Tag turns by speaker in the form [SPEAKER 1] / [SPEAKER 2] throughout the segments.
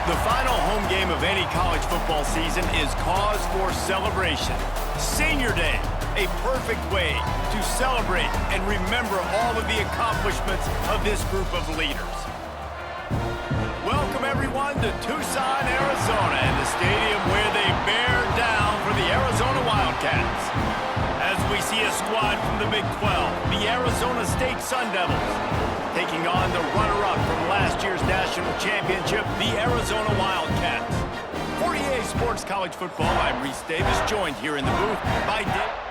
[SPEAKER 1] The final home game of any college football season is cause for celebration. Senior Day, a perfect way to celebrate and remember all of the accomplishments of this group of leaders. Welcome everyone to Tucson, Arizona, and the stadium where they bear down for the Arizona Wildcats. As we see a squad from the Big 12, the Arizona State Sun Devils, taking on the runner-up from last year's national championship, the Arizona Wildcats. For EA Sports College Football, I'm Reese Davis, joined here in the booth by Dave.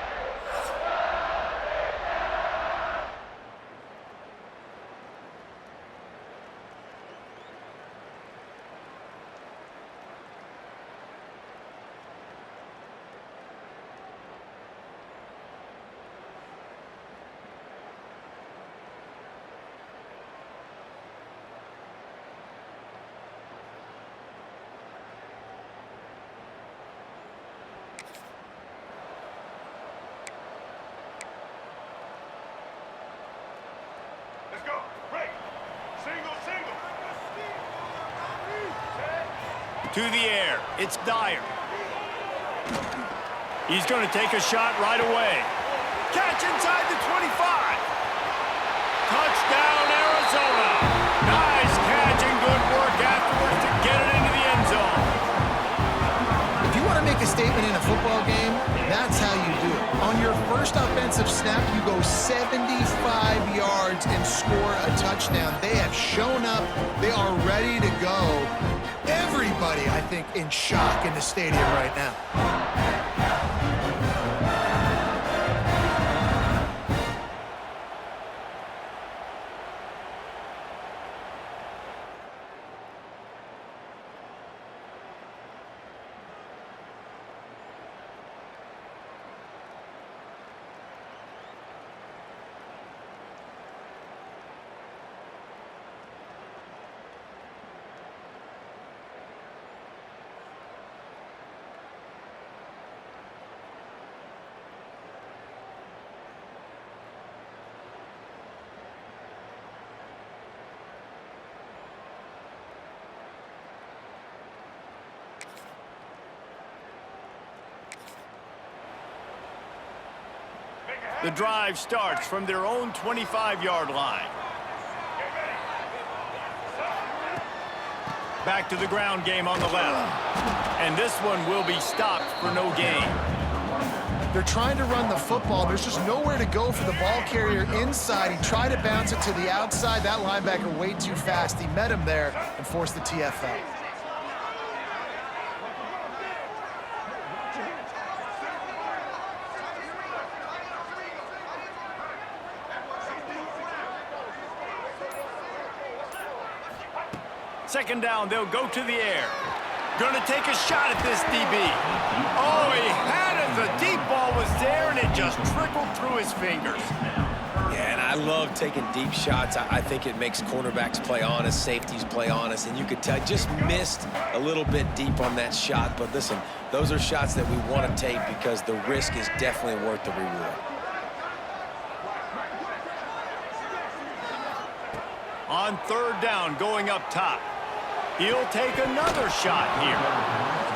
[SPEAKER 1] To the air, it's Dyer. He's going to take a shot right away. Catch inside the 25. Touchdown, Arizona. Nice catch and good work afterwards to get it into the end zone.
[SPEAKER 2] If you want to make a statement in a football game, that's how you do it. On your first offensive snap, you go 75 yards and score a touchdown. They have shown up. They are ready to go. Everybody, I think, in shock in the stadium right now.
[SPEAKER 1] The drive starts from their own 25-yard line. Back to the ground game on the left. And this one will be stopped for no gain.
[SPEAKER 2] They're trying to run the football. There's just nowhere to go for the ball carrier inside. He tried to bounce it to the outside. That linebacker way too fast. He met him there and forced the TFL.
[SPEAKER 1] Second down, they'll go to the air. Going to take a shot at this DB. Oh, he had it. The deep ball was there, and it just trickled through his fingers.
[SPEAKER 3] Yeah, and I love taking deep shots. I think it makes cornerbacks play honest, safeties play honest, and you could tell just missed a little bit deep on that shot. But listen, those are shots that we want to take because the risk is definitely worth the reward.
[SPEAKER 1] On third down, going up top. He'll take another shot here.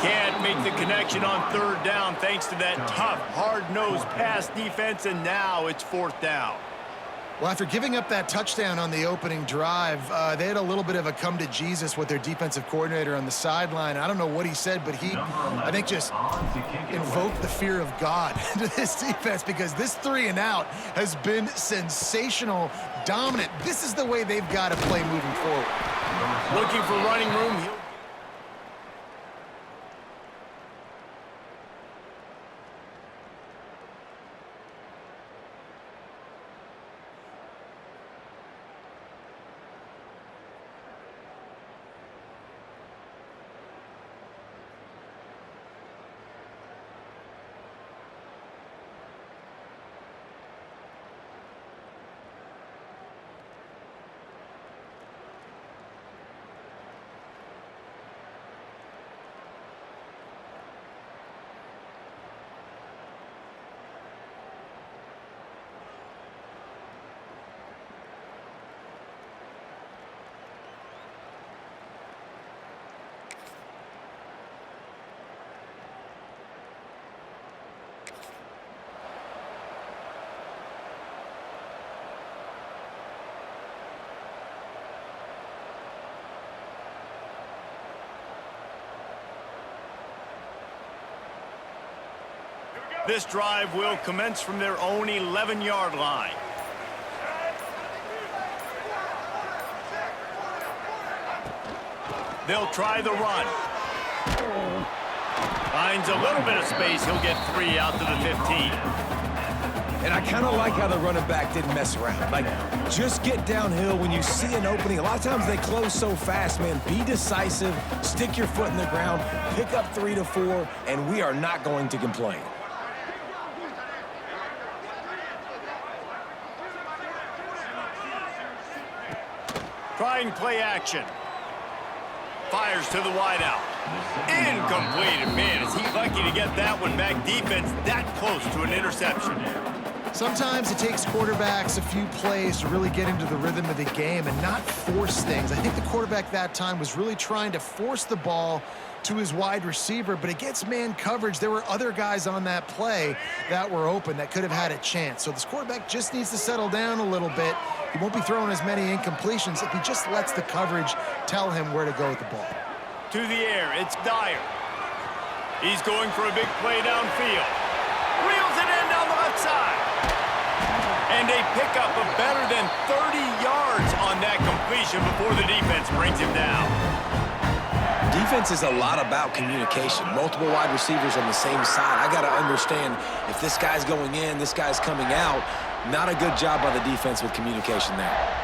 [SPEAKER 1] Can't make the connection on third down thanks to that tough, hard-nosed pass defense, and now it's fourth down.
[SPEAKER 2] Well, after giving up that touchdown on the opening drive, they had a little bit of a come to Jesus with their defensive coordinator on the sideline. I don't know what he said, but he, I think, just invoked the fear of God into this defense because this 3-and-out has been sensational, dominant. This is the way they've got to play moving forward.
[SPEAKER 1] Looking for running room. This drive will commence from their own 11-yard line. They'll try the run. Finds a little bit of space. He'll get 3 out to the 15.
[SPEAKER 3] And I kind of like how the running back didn't mess around. Like, just get downhill when you see an opening. A lot of times they close so fast, man. Be decisive, stick your foot in the ground, pick up 3 to 4, and we are not going to complain.
[SPEAKER 1] Trying play action. Fires to the wideout. Incomplete. And man, is he lucky to get that one back. Defense that close to an interception.
[SPEAKER 2] Sometimes it takes quarterbacks a few plays to really get into the rhythm of the game and not force things. I think the quarterback that time was really trying to force the ball to his wide receiver, but against man coverage, there were other guys on that play that were open that could have had a chance. So this quarterback just needs to settle down a little bit. He won't be throwing as many incompletions if he just lets the coverage tell him where to go with the ball.
[SPEAKER 1] To the air, it's Dyer. He's going for a big play downfield. Reels it in down the left side. And a pickup of better than 30 yards on that completion before the defense brings him down.
[SPEAKER 3] Defense is a lot about communication. Multiple wide receivers on the same side. I got to understand if this guy's going in, this guy's coming out. Not a good job by the defense with communication there.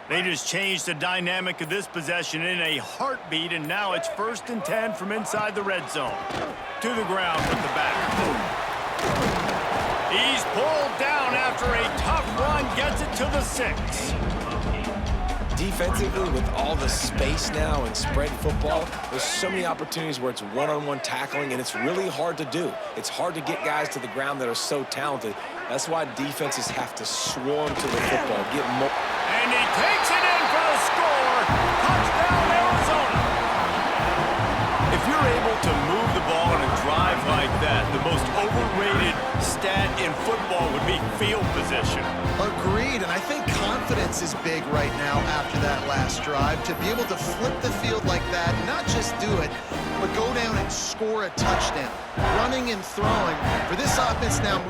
[SPEAKER 1] They just changed the dynamic of this possession in a heartbeat, and now it's 1st and 10 from inside the red zone. To the ground with the back. He's pulled down after a tough run, gets it to the 6.
[SPEAKER 3] Defensively, with all the space now and spread football, there's so many opportunities where it's one-on-one tackling, and it's really hard to do. It's hard to get guys to the ground that are so talented. That's why defenses have to swarm to the football, get more.
[SPEAKER 1] And he takes it in for the score. Touchdown, Arizona. If you're able to move the ball on a drive like that, the most overrated stat in football would be field position.
[SPEAKER 2] Agreed, and I think confidence is big right now after that last drive. To be able to flip the field like that, not just do it, but go down and score a touchdown. Running and throwing. For this offense now...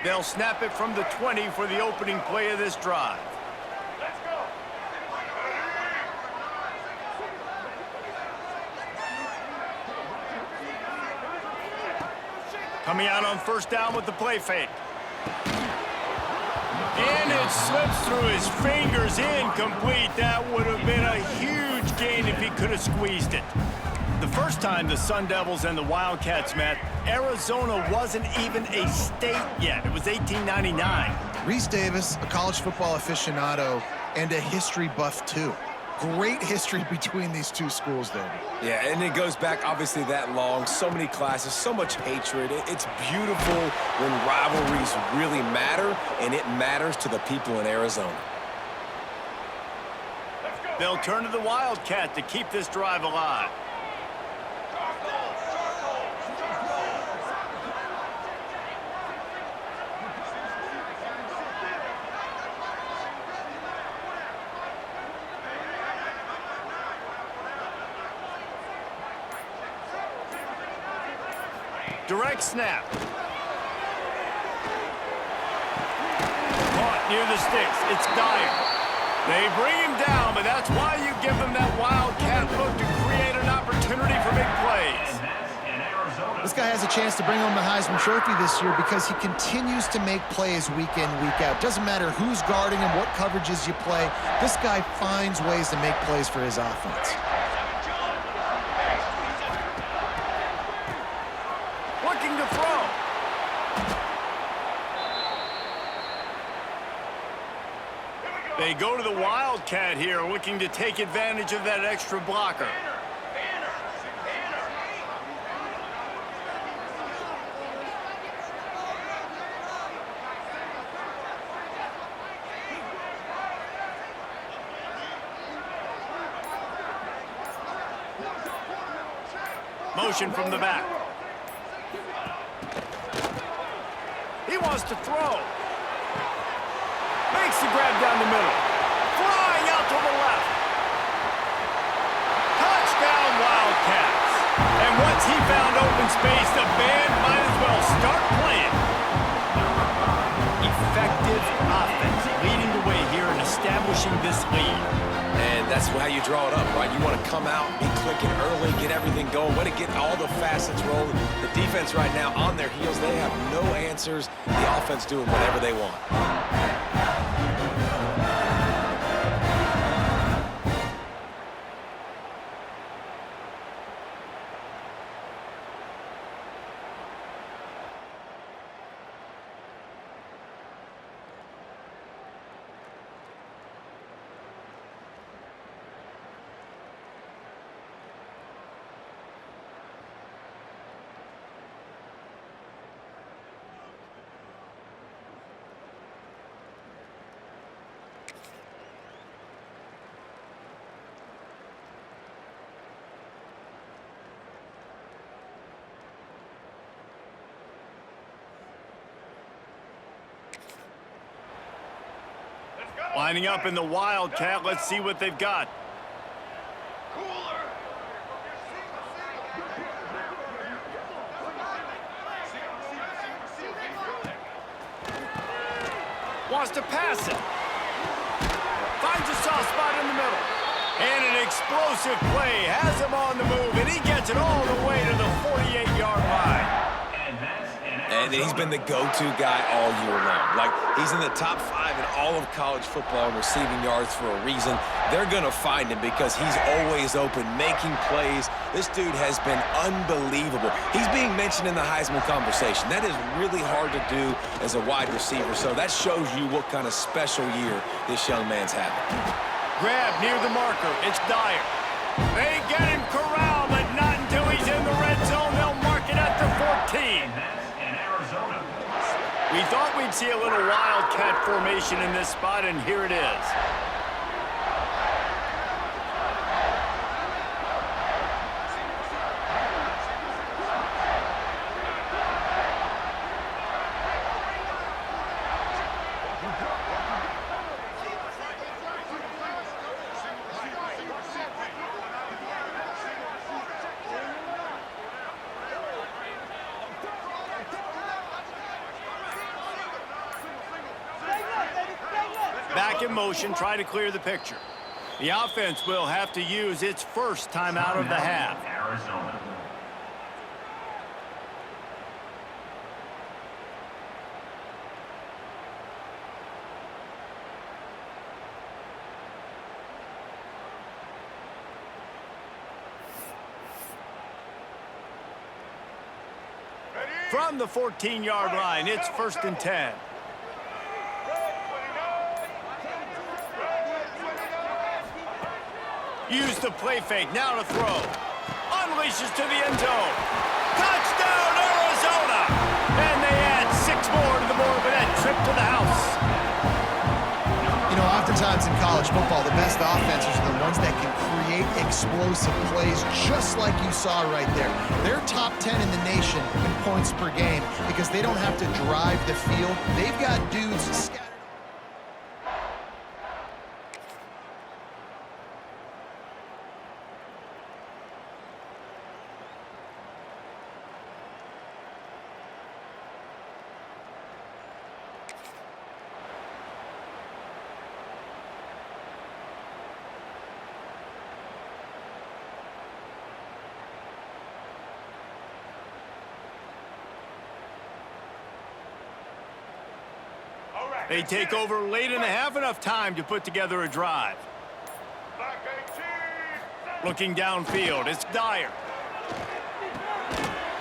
[SPEAKER 1] They'll snap it from the 20 for the opening play of this drive. Let's go. Coming out on 1st down with the play fake. And it slips through his fingers, incomplete. That would have been a huge gain if he could have squeezed it. The first time the Sun Devils and the Wildcats met, Arizona wasn't even a state yet. It was 1899.
[SPEAKER 2] Reese Davis, a college football aficionado, and a history buff, too. Great history between these two schools, David.
[SPEAKER 3] Yeah, and it goes back, obviously, that long. So many classes, so much hatred. It's beautiful when rivalries really matter, and it matters to the people in Arizona.
[SPEAKER 1] They'll turn to the Wildcat to keep this drive alive. Direct snap. Caught near the sticks. It's Dyer. They bring him down, but that's why you give them that Wildcat look to create an opportunity for big plays.
[SPEAKER 2] This guy has a chance to bring home the Heisman Trophy this year because he continues to make plays week in, week out. Doesn't matter who's guarding him, what coverages you play. This guy finds ways to make plays for his offense.
[SPEAKER 1] looking to throw. They go to the Wildcat here, looking to take advantage of that extra blocker. Motion from the back. He wants to throw. Makes the grab down the middle. Flying out to the left. Touchdown, Wildcats. And once he found open space, the band might as well start playing. Effective offense leading the way here and establishing this lead.
[SPEAKER 3] And that's how you draw it up, right? You want to come out, be clicking early, get everything going, want to get all the facets rolling. The defense right now on their heels, they have no answers. The offense doing whatever they want.
[SPEAKER 1] Lining up in the Wildcat. Let's see what they've got. Wants to pass it. Finds a soft spot in the middle. And an explosive play. Has him on the move, and he gets it all the way to the 48-yard line.
[SPEAKER 3] And he's been the go-to guy all year long. Like, he's in the top 5 in all of college football in receiving yards for a reason. They're going to find him because he's always open, making plays. This dude has been unbelievable. He's being mentioned in the Heisman conversation. That is really hard to do as a wide receiver, so that shows you what kind of special year this young man's having.
[SPEAKER 1] Grab near the marker. It's Dyer. They get him corralled, but not until he's in the red zone. They'll mark it at the 14. We thought we'd see a little Wildcat formation in this spot, and here it is. Back in motion, try to clear the picture. The offense will have to use its first time out of the half.
[SPEAKER 4] Arizona.
[SPEAKER 1] From the 14-yard line, it's 1st and 10. Use the play fake, now to throw. Unleashes to the end zone. Touchdown, Arizona! And they add 6 more to the board with that trip to the house.
[SPEAKER 2] You know, oftentimes in college football, the best offenses are the ones that can create explosive plays, just like you saw right there. They're top 10 in the nation in points per game because they don't have to drive the field. They've got dudes scattered.
[SPEAKER 1] They take over late in the half, enough time to put together a drive. Looking downfield, it's Dyer.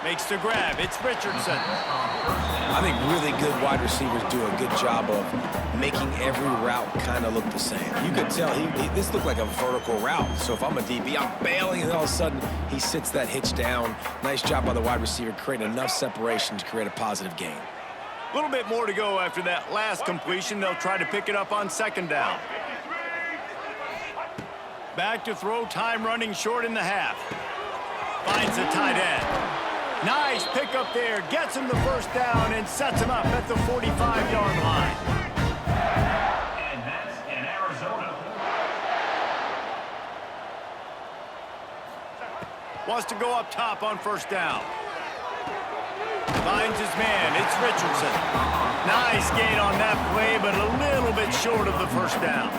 [SPEAKER 1] Makes the grab. It's Richardson.
[SPEAKER 3] I think really good wide receivers do a good job of making every route kind of look the same. You could tell this looked like a vertical route. So if I'm a DB, I'm bailing, and all of a sudden he sits that hitch down. Nice job by the wide receiver, creating enough separation to create a positive gain.
[SPEAKER 1] A little bit more to go after that last completion. They'll try to pick it up on second down. Back to throw, time running short in the half. Finds the tight end. Nice pickup there. Gets him the first down and sets him up at the 45-yard line.
[SPEAKER 4] And that's in Arizona.
[SPEAKER 1] Wants to go up top on first down. Finds his man. It's Richardson. Nice gain on that play, but a little bit short of the first down.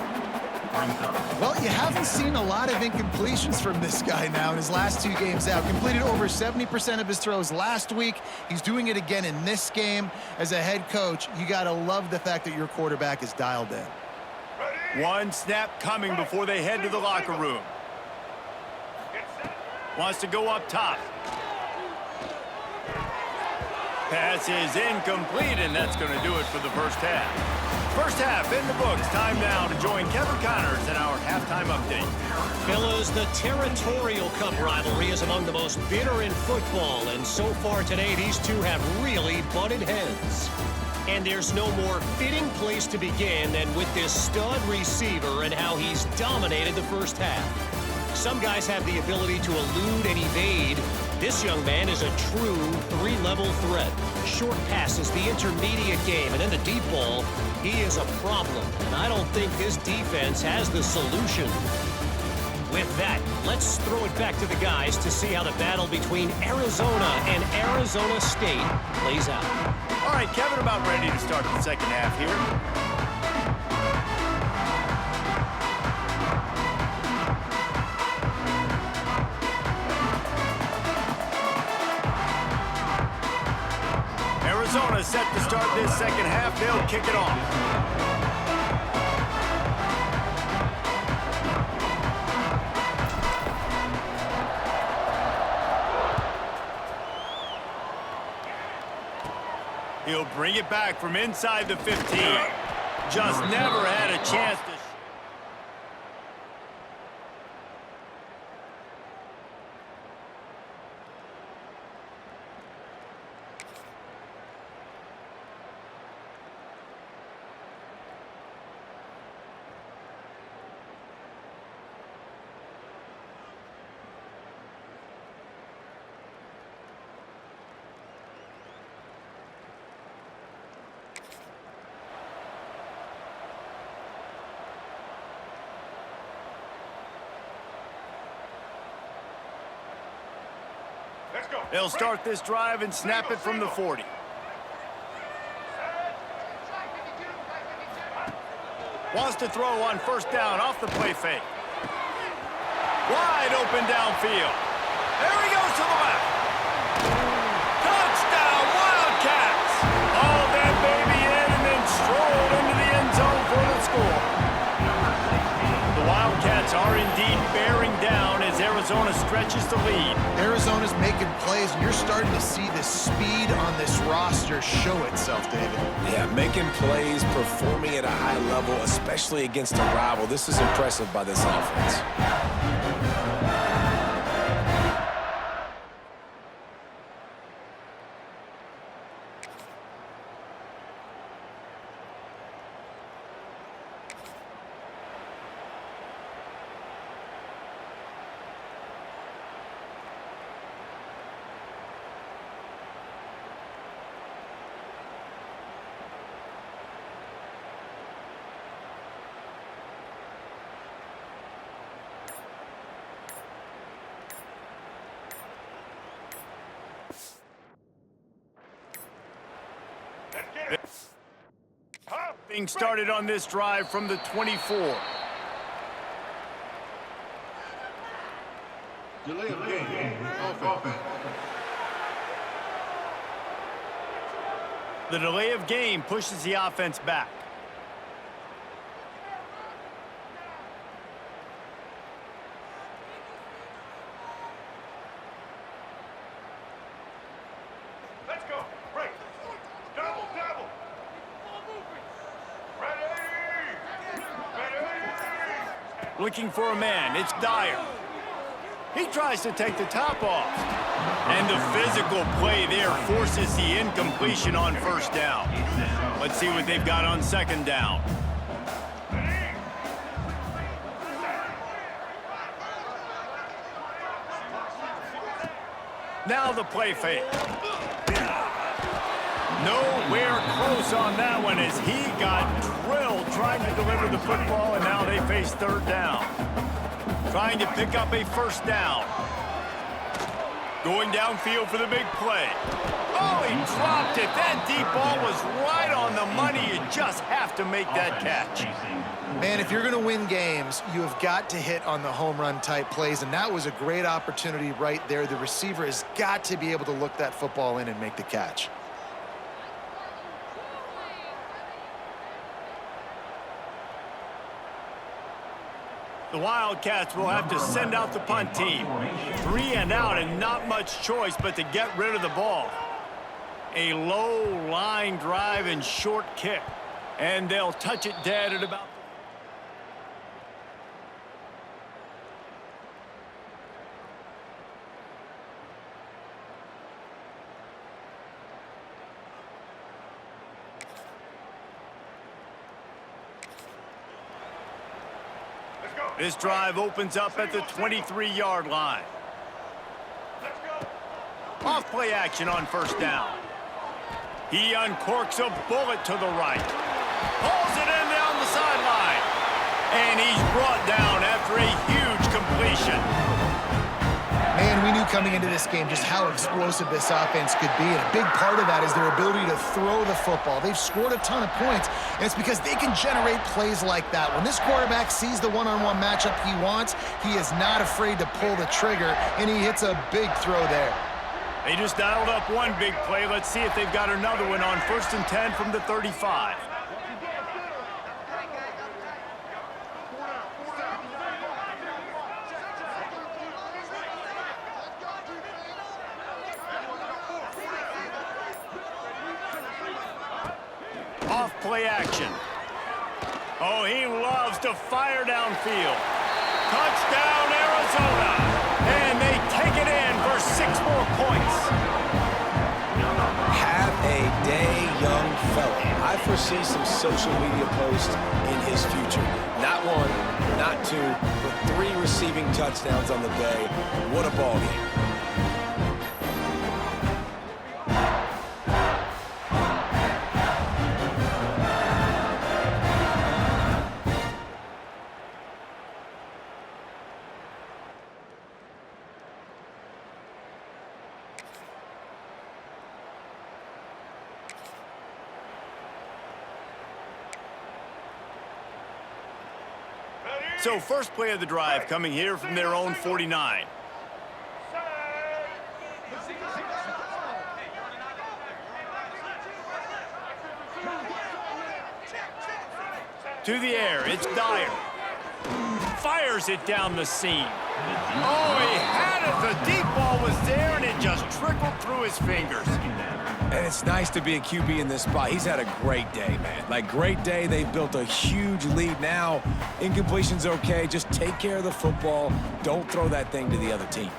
[SPEAKER 2] Well, you haven't seen a lot of incompletions from this guy now in his last 2 games out. Completed over 70% of his throws last week. He's doing it again in this game. As a head coach, you got to love the fact that your quarterback is dialed in.
[SPEAKER 1] One snap coming before they head to the locker room. Wants to go up top. Pass is incomplete, and that's going to do it for the first half. First half in the books. Time now to join Kevin Connors in our halftime update.
[SPEAKER 5] Fellas, the territorial cup rivalry is among the most bitter in football, and so far today, these two have really butted heads. And there's no more fitting place to begin than with this stud receiver and how he's dominated the first half. Some guys have the ability to elude and evade. This young man is a true 3-level threat. Short passes, the intermediate game, and then the deep ball, he is a problem. And I don't think this defense has the solution. With that, let's throw it back to the guys to see how the battle between Arizona and Arizona State plays out.
[SPEAKER 1] All right, Kevin, about ready to start the second half here. Arizona set to start this second half. They'll kick it off. He'll bring it back from inside the 15. Just never had a chance to... They'll start this drive and snap it from the 40. Wants to throw on first down off the play fake. Wide open downfield. There he goes to the left. Touchdown, Wildcats! All that baby in and then strolled into the end zone for the score. The Wildcats are indeed bearing down as Arizona stretches the lead.
[SPEAKER 2] Arizona's making plays, and you're starting to see the speed on this roster show itself, David.
[SPEAKER 3] Yeah, making plays, performing at a high level, especially against a rival. This is impressive by this offense.
[SPEAKER 1] Being started on this drive from the 24.
[SPEAKER 4] Delay of game. Offense.
[SPEAKER 1] The delay of game pushes the offense back. Looking for a man. It's Dyer. He tries to take the top off. And the physical play there forces the incompletion on first down. Let's see what they've got on second down. Now the play fake. Nowhere close on that one as he got drilled trying to deliver the football, and now they face third down. Trying to pick up a first down. Going downfield for the big play. Oh, he dropped it. That deep ball was right on the money. You just have to make that catch.
[SPEAKER 2] Man, if you're going to win games, you have got to hit on the home run type plays, and that was a great opportunity right there. The receiver has got to be able to look that football in and make the catch.
[SPEAKER 1] The Wildcats will have to send out the punt team. 3 and out and not much choice but to get rid of the ball. A low line drive and short kick. And they'll touch it dead at about... This drive opens up at the 23-yard line. Off play action on first down. He uncorks a bullet to the right. Pulls it in down the sideline. And he's brought down after a huge completion.
[SPEAKER 2] Man, we knew coming into this game just how explosive this offense could be, and a big part of that is their ability to throw the football. They've scored a ton of points, and it's because they can generate plays like that. When this quarterback sees the one-on-one matchup he wants, he is not afraid to pull the trigger, and he hits a big throw there.
[SPEAKER 1] They just dialed up one big play. Let's see if they've got another one on 1st and 10 from the 35. Off play action. Oh, he loves to fire downfield. Touchdown, Arizona. And they take it in for 6 more points.
[SPEAKER 3] Have a day, young fella. I foresee some social media posts in his future. Not 1, not 2, but 3 receiving touchdowns on the day. What a ball game.
[SPEAKER 1] So first play of the drive coming here from their own 49. To the air, it's Dyer. Fires it down the seam. Oh, he had it. The deep ball was there, and it just trickled through his fingers.
[SPEAKER 3] And it's nice to be a QB in this spot. He's had a great day, man. Like, great day. They've built a huge lead now. Incompletion's okay. Just take care of the football. Don't throw that thing to the other team.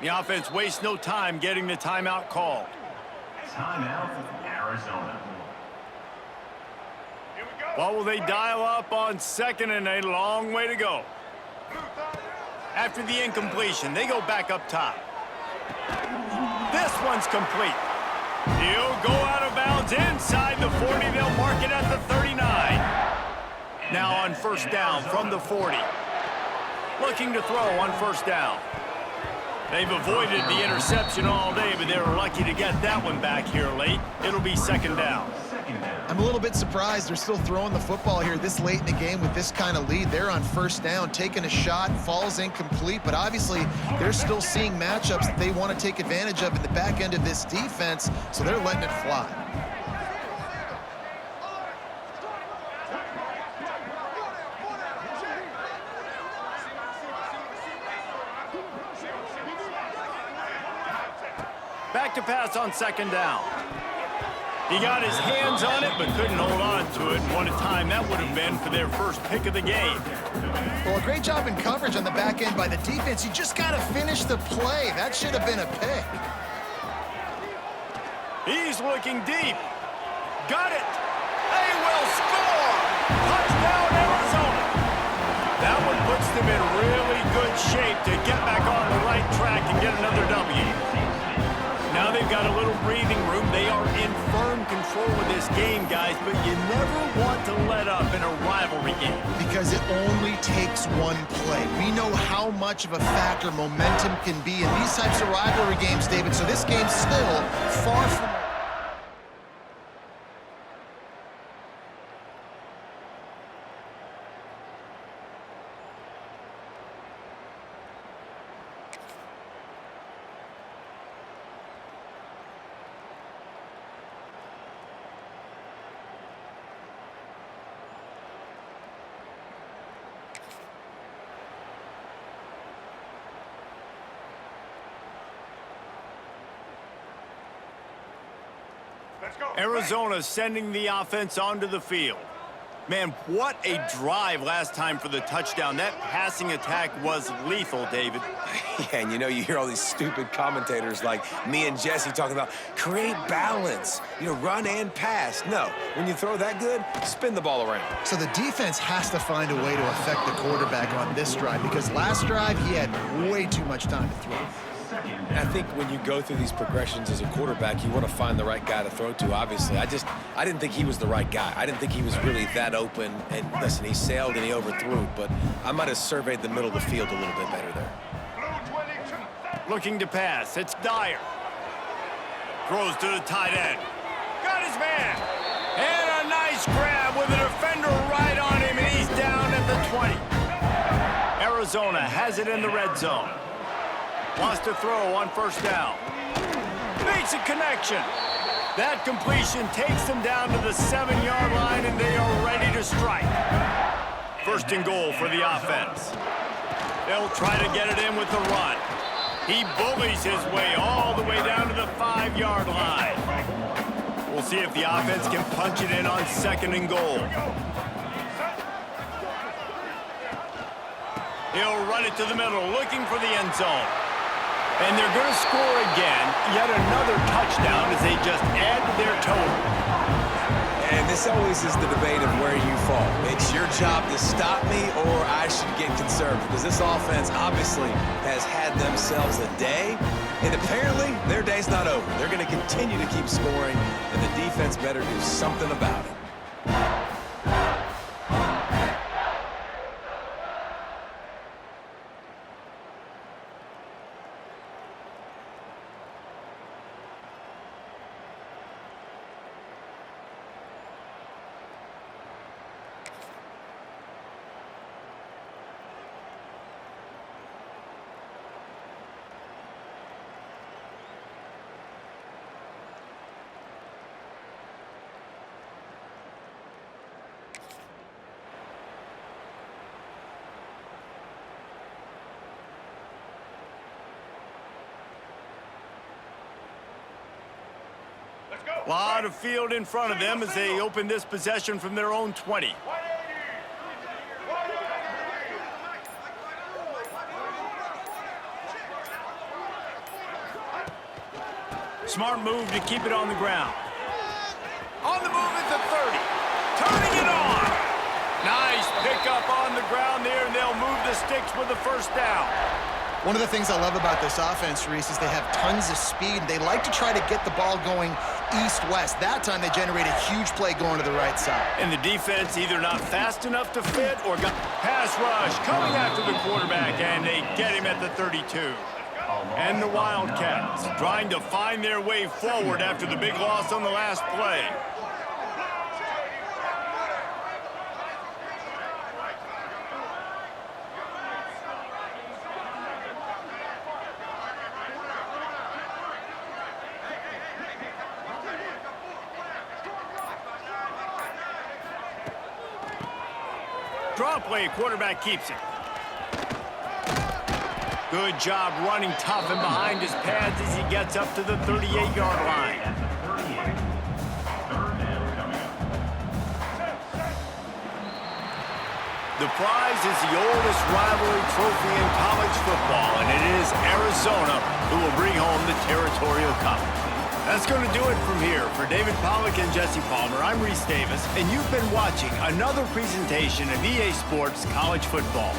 [SPEAKER 1] The offense wastes no time getting the timeout called.
[SPEAKER 4] Timeout, Arizona.
[SPEAKER 1] What will they dial up on 2nd and a long way to go? After the incompletion, they go back up top. This one's complete. He'll go out of bounds inside the 40. They'll mark it at the 39. Now on first down from the 40. Looking to throw on first down. They've avoided the interception all day, but they were lucky to get that one back here late. It'll be 2nd down.
[SPEAKER 2] I'm a little bit surprised they're still throwing the football here this late in the game with this kind of lead. They're on first down, taking a shot, falls incomplete, but obviously they're still seeing matchups that they want to take advantage of in the back end of this defense, so they're letting it fly.
[SPEAKER 1] Back to pass on second down. He got his hands on it, but couldn't hold on to it. What a time that would have been for their first pick of the game.
[SPEAKER 2] Well, a great job in coverage on the back end by the defense. You just got to finish the play. That should have been a pick.
[SPEAKER 1] He's looking deep. Got it. They will score. Touchdown, Arizona. That one puts them in really good shape to get back on the right track and get another W. Now they've got a little breathing room. They are in firm control of this game, guys, but you never want to let up in a rivalry game.
[SPEAKER 2] Because it only takes one play. We know how much of a factor momentum can be in these types of rivalry games, David, so this game's still far from...
[SPEAKER 1] Arizona sending the offense onto the field. Man, what a drive last time for the touchdown. That passing attack was lethal, David.
[SPEAKER 3] Yeah, and you know, you hear all these stupid commentators like me and Jesse talking about create balance, you know, run and pass. No, when you throw that good, spin the ball around.
[SPEAKER 2] So the defense has to find a way to affect the quarterback on this drive, because last drive he had way too much time to throw.
[SPEAKER 3] I think when you go through these progressions as a quarterback, you want to find the right guy to throw to, obviously. I didn't think he was the right guy. I didn't think he was really that open. And listen, he sailed and he overthrew, but I might have surveyed the middle of the field a little bit better there.
[SPEAKER 1] Looking to pass. It's Dyer. Throws to the tight end. Got his man. And a nice grab with a defender right on him, and he's down at the 20. Arizona has it in the red zone. Wants to throw on first down. Makes a connection. That completion takes them down to the 7-yard line, and they are ready to strike. First and goal for the offense. They'll try to get it in with the run. He bullies his way all the way down to the 5-yard line. We'll see if the offense can punch it in on second and goal. He'll run it to the middle, looking for the end zone. And they're going to score again, yet another touchdown as they just add to their total.
[SPEAKER 3] And this always is the debate of where you fall. It's your job to stop me, or I should get concerned, because this offense obviously has had themselves a day, and apparently their day's not over. They're going to continue to keep scoring, and the defense better do something about it.
[SPEAKER 1] A lot of field in front of them as they open this possession from their own 20. Smart move to keep it on the ground. On the move at the 30. Turning it on. Nice pickup on the ground there, and they'll move the sticks with the first down.
[SPEAKER 2] One of the things I love about this offense, Reese, is they have tons of speed. They like to try to get the ball going east-west. That time they generate a huge play going to the right side.
[SPEAKER 1] And the defense either not fast enough to fit or got pass rush coming after the quarterback, and they get him at the 32. And the Wildcats trying to find their way forward after the big loss on the last play. Draw play, quarterback keeps it. Good job running tough and behind his pads as he gets up to the 38-yard line.
[SPEAKER 4] At the 38. Third down coming up.
[SPEAKER 1] The prize is the oldest rivalry trophy in college football, and it is Arizona who will bring home the Territorial Cup. That's going to do it from here. For David Pollack and Jesse Palmer, I'm Reese Davis, and you've been watching another presentation of EA Sports College Football.